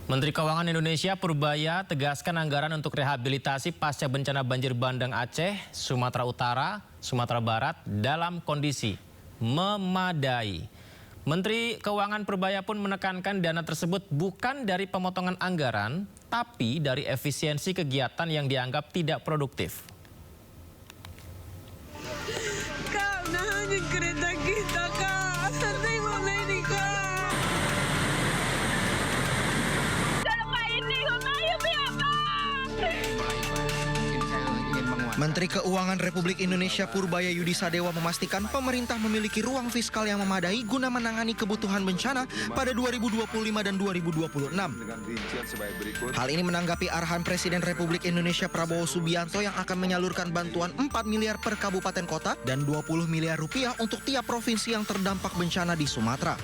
Menteri Keuangan Indonesia Purbaya tegaskan anggaran untuk rehabilitasi pasca bencana banjir bandang Aceh, Sumatera Utara, Sumatera Barat dalam kondisi memadai. Menteri Keuangan Purbaya pun menekankan dana tersebut bukan dari pemotongan anggaran, tapi dari efisiensi kegiatan yang dianggap tidak produktif. Kak, nahanin kereta kita, Kak. Sampai mana ini, Kak? Menteri Keuangan Republik Indonesia Purbaya Yudi Sadewa memastikan pemerintah memiliki ruang fiskal yang memadai guna menangani kebutuhan bencana pada 2025 dan 2026. Hal ini menanggapi arahan Presiden Republik Indonesia Prabowo Subianto yang akan menyalurkan bantuan 4 miliar per kabupaten kota dan 20 miliar rupiah untuk tiap provinsi yang terdampak bencana di Sumatera.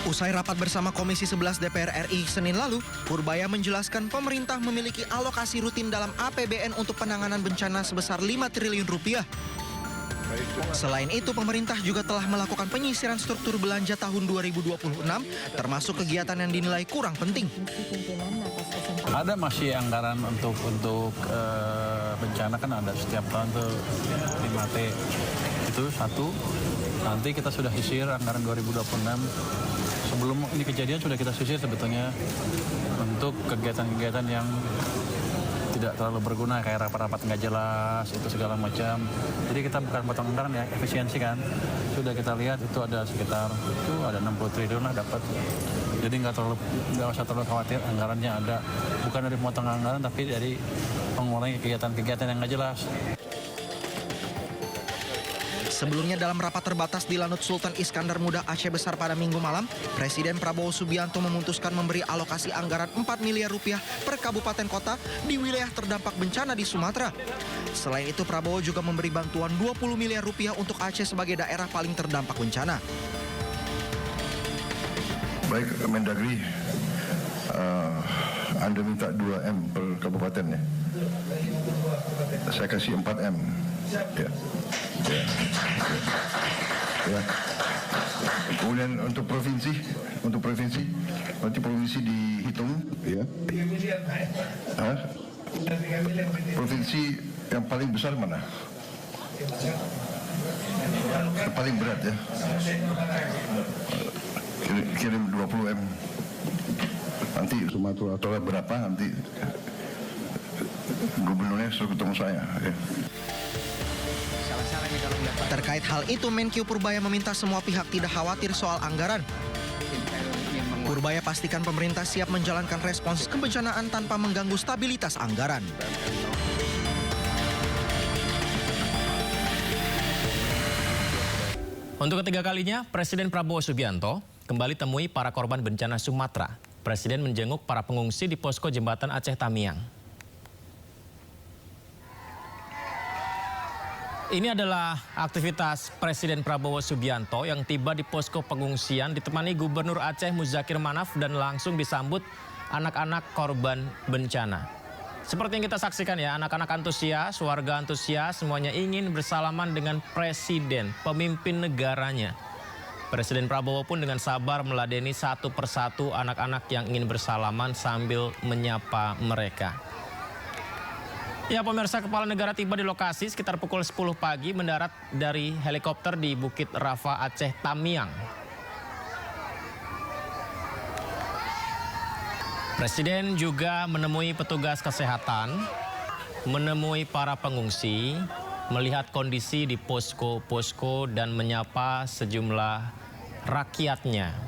Usai rapat bersama Komisi 11 DPR RI Senin lalu, Purbaya menjelaskan pemerintah memiliki alokasi rutin dalam APBN untuk penanganan bencana sebesar 5 triliun rupiah. Selain itu, pemerintah juga telah melakukan penyisiran struktur belanja tahun 2026, termasuk kegiatan yang dinilai kurang penting. Ada masih anggaran untuk bencana, kan ada setiap tahun tuh 5T. Itu satu. Nanti kita sudah sisir anggaran 2026. Sebelum ini kejadian sudah kita sisir sebetulnya untuk kegiatan-kegiatan yang tidak terlalu berguna, kayak rapat-rapat nggak jelas, itu segala macam. Jadi kita bukan potong anggaran ya, efisiensi kan. Sudah kita lihat itu ada sekitar itu ada 60 triliun lah dapat. Jadi nggak usah terlalu khawatir, anggarannya ada. Bukan dari potong anggaran tapi dari mengurangi kegiatan-kegiatan yang nggak jelas. Sebelumnya dalam rapat terbatas di Lanut Sultan Iskandar Muda Aceh Besar pada Minggu malam, Presiden Prabowo Subianto memutuskan memberi alokasi anggaran 4 miliar rupiah per kabupaten kota di wilayah terdampak bencana di Sumatera. Selain itu, Prabowo juga memberi bantuan 20 miliar rupiah untuk Aceh sebagai daerah paling terdampak bencana. Baik, Mendagri, Anda minta 2M per kabupaten ya. Saya kasih 4M. Ya. Kemudian untuk provinsi, nanti provinsi dihitung, ya. Provinsi yang paling besar mana? Yang paling berat ya. Kirim 20M. Nanti Sumatera Utara berapa nanti gubernurnya suruh ketemu saya. Ya. Terkait hal itu, Menkyu Purbaya meminta semua pihak tidak khawatir soal anggaran. Purbaya pastikan pemerintah siap menjalankan respons kebencanaan tanpa mengganggu stabilitas anggaran. Untuk ketiga kalinya, Presiden Prabowo Subianto kembali temui para korban bencana Sumatera. Presiden menjenguk para pengungsi di posko jembatan Aceh Tamiang. Ini adalah aktivitas Presiden Prabowo Subianto yang tiba di posko pengungsian ditemani Gubernur Aceh Muzakir Manaf dan langsung disambut anak-anak korban bencana. Seperti yang kita saksikan ya, anak-anak antusias, warga antusias, semuanya ingin bersalaman dengan Presiden, pemimpin negaranya. Presiden Prabowo pun dengan sabar meladeni satu persatu anak-anak yang ingin bersalaman sambil menyapa mereka. Ya, pemirsa, Kepala Negara tiba di lokasi sekitar pukul 10 pagi mendarat dari helikopter di Bukit Rafa Aceh Tamiang. Presiden juga menemui petugas kesehatan, menemui para pengungsi, melihat kondisi di posko-posko dan menyapa sejumlah rakyatnya.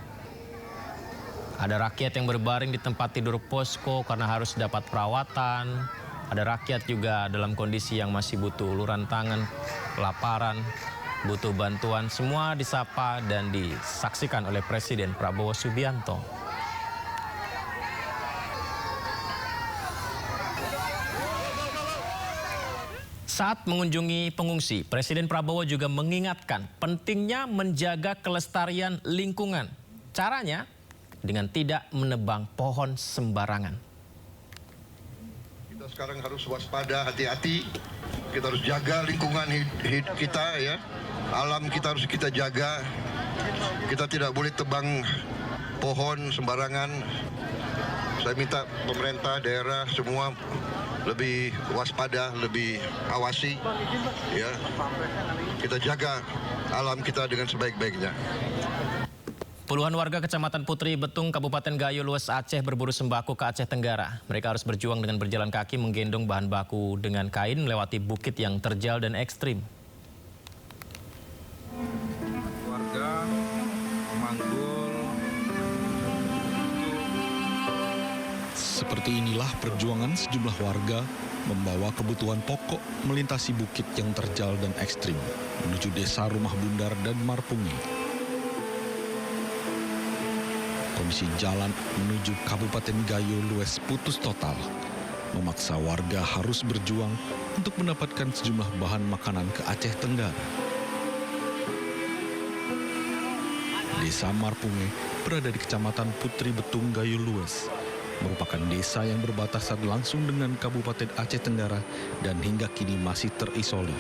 Ada rakyat yang berbaring di tempat tidur posko karena harus dapat perawatan. Ada rakyat juga dalam kondisi yang masih butuh uluran tangan, kelaparan, butuh bantuan. Semua disapa dan disaksikan oleh Presiden Prabowo Subianto. Saat mengunjungi pengungsi, Presiden Prabowo juga mengingatkan pentingnya menjaga kelestarian lingkungan. Caranya dengan tidak menebang pohon sembarangan. Kita sekarang harus waspada, hati-hati. Kita harus jaga lingkungan hidup kita ya. Alam kita harus kita jaga. Kita tidak boleh tebang pohon sembarangan. Saya minta pemerintah daerah semua lebih waspada, lebih awasi, ya. Kita jaga alam kita dengan sebaik-baiknya. Puluhan warga Kecamatan Putri Betung, Kabupaten Gayo Lues, Aceh berburu sembako ke Aceh Tenggara. Mereka harus berjuang dengan berjalan kaki menggendong bahan baku dengan kain melewati bukit yang terjal dan ekstrim. Warga memanggul. Seperti inilah perjuangan sejumlah warga membawa kebutuhan pokok melintasi bukit yang terjal dan ekstrim menuju desa Rumah Bundar dan Marpungi. Kondisi jalan menuju Kabupaten Gayo Lues putus total, memaksa warga harus berjuang untuk mendapatkan sejumlah bahan makanan ke Aceh Tenggara. Desa Marpungi berada di Kecamatan Putri Betung, Gayo Lues, merupakan desa yang berbatasan langsung dengan Kabupaten Aceh Tenggara dan hingga kini masih terisolir.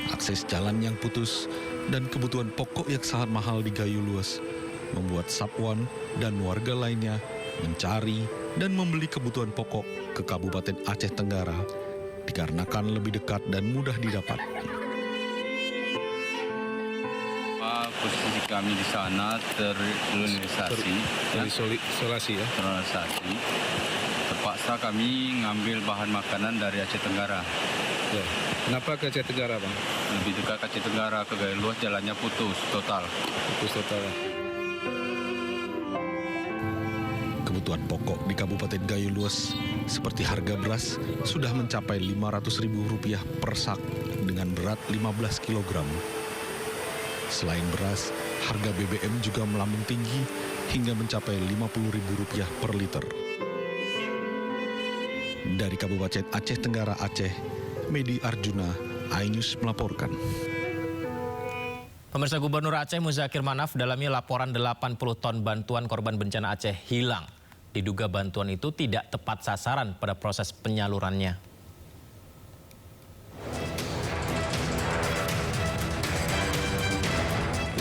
Akses jalan yang putus dan kebutuhan pokok yang sangat mahal di Gayo Lues membuat Sapwan dan warga lainnya mencari dan membeli kebutuhan pokok ke Kabupaten Aceh Tenggara dikarenakan lebih dekat dan mudah didapat. Posisi kami di sana terisolasi. Terpaksa kami ngambil bahan makanan dari Aceh Tenggara. Ya. Kenapa ke Aceh Tenggara, Bang? Lebih dekat Aceh Tenggara ke Gayo Lues, jalannya putus total. Kebutuhan pokok di Kabupaten Gayo Lues seperti harga beras sudah mencapai Rp500.000 per sak dengan berat 15 kg. Selain beras, harga BBM juga melambung tinggi hingga mencapai Rp50.000 per liter. Dari Kabupaten Aceh Tenggara, Aceh, Medi Arjuna, iNews melaporkan. Pemirsa, Gubernur Aceh Muzakir Manaf dalami laporan 80 ton bantuan korban bencana Aceh hilang. Diduga bantuan itu tidak tepat sasaran pada proses penyalurannya.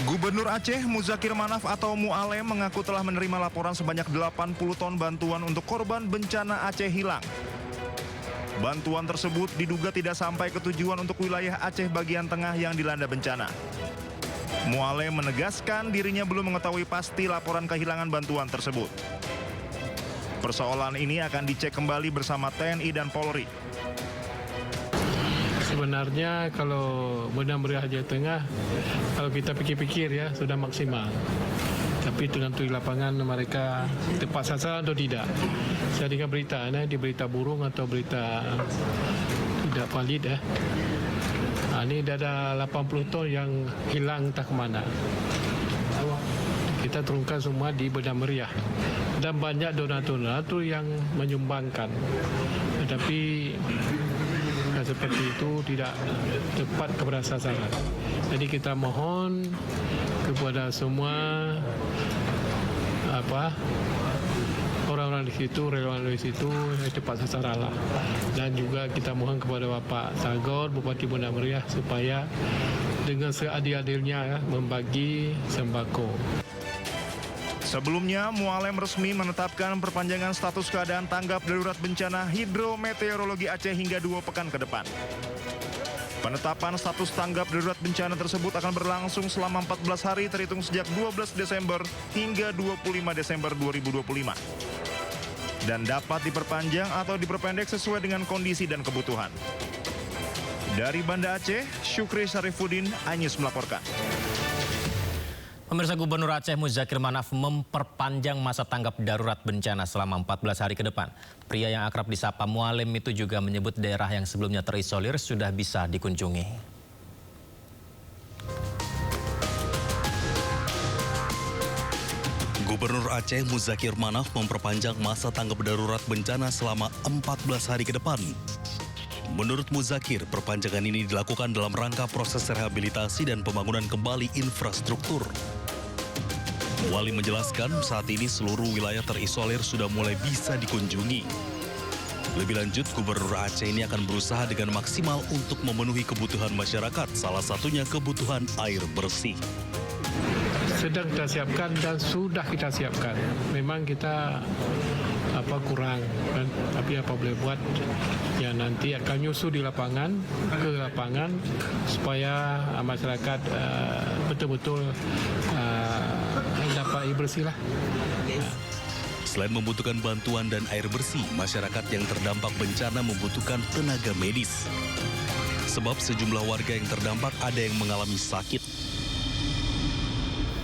Gubernur Aceh Muzakir Manaf atau Mu'alem mengaku telah menerima laporan sebanyak 80 ton bantuan untuk korban bencana Aceh hilang. Bantuan tersebut diduga tidak sampai ke tujuan untuk wilayah Aceh bagian tengah yang dilanda bencana. Mu'alem menegaskan dirinya belum mengetahui pasti laporan kehilangan bantuan tersebut. Persoalan ini akan dicek kembali bersama TNI dan Polri. Sebenarnya kalau Benda Meriah Aceh Tengah, kalau kita pikir-pikir ya sudah maksimal. Tapi tergantung di lapangan mereka tepat sasaran atau tidak. Saya dengar berita, di berita burung atau berita tidak valid ya. Ini ada 80 ton yang hilang entah kemana. Kita turunkan semua di Benda Meriah. Dan banyak donatur yang menyumbangkan. Tetapi seperti itu tidak tepat kepada sasaran. Jadi kita mohon kepada semua orang-orang di situ, relawan di situ tepat sasaran lah. Dan juga kita mohon kepada Bapak Sagor, Bupati Benda Meriah supaya dengan seadil-adilnya membagi sembako. Sebelumnya, Mu'alem resmi menetapkan perpanjangan status keadaan tanggap darurat bencana hidrometeorologi Aceh hingga 2 pekan ke depan. Penetapan status tanggap darurat bencana tersebut akan berlangsung selama 14 hari terhitung sejak 12 Desember hingga 25 Desember 2025. Dan dapat diperpanjang atau diperpendek sesuai dengan kondisi dan kebutuhan. Dari Banda Aceh, Syukri Syarifuddin, iNews melaporkan. Pemirsa, Gubernur Aceh Muzakir Manaf memperpanjang masa tanggap darurat bencana selama 14 hari ke depan. Pria yang akrab disapa Mu'alem itu juga menyebut daerah yang sebelumnya terisolir sudah bisa dikunjungi. Gubernur Aceh Muzakir Manaf memperpanjang masa tanggap darurat bencana selama 14 hari ke depan. Menurut Muzakir, perpanjangan ini dilakukan dalam rangka proses rehabilitasi dan pembangunan kembali infrastruktur. Wali menjelaskan saat ini seluruh wilayah terisolir sudah mulai bisa dikunjungi. Lebih lanjut, Gubernur Aceh ini akan berusaha dengan maksimal untuk memenuhi kebutuhan masyarakat, salah satunya kebutuhan air bersih. Sedang kita siapkan dan sudah kita siapkan. Memang kita kurang, kan? Tapi apa boleh buat, ya nanti akan nyusul di lapangan, ke lapangan supaya masyarakat betul-betul dapat air bersih lah. Selain membutuhkan bantuan dan air bersih, masyarakat yang terdampak bencana membutuhkan tenaga medis. Sebab sejumlah warga yang terdampak ada yang mengalami sakit.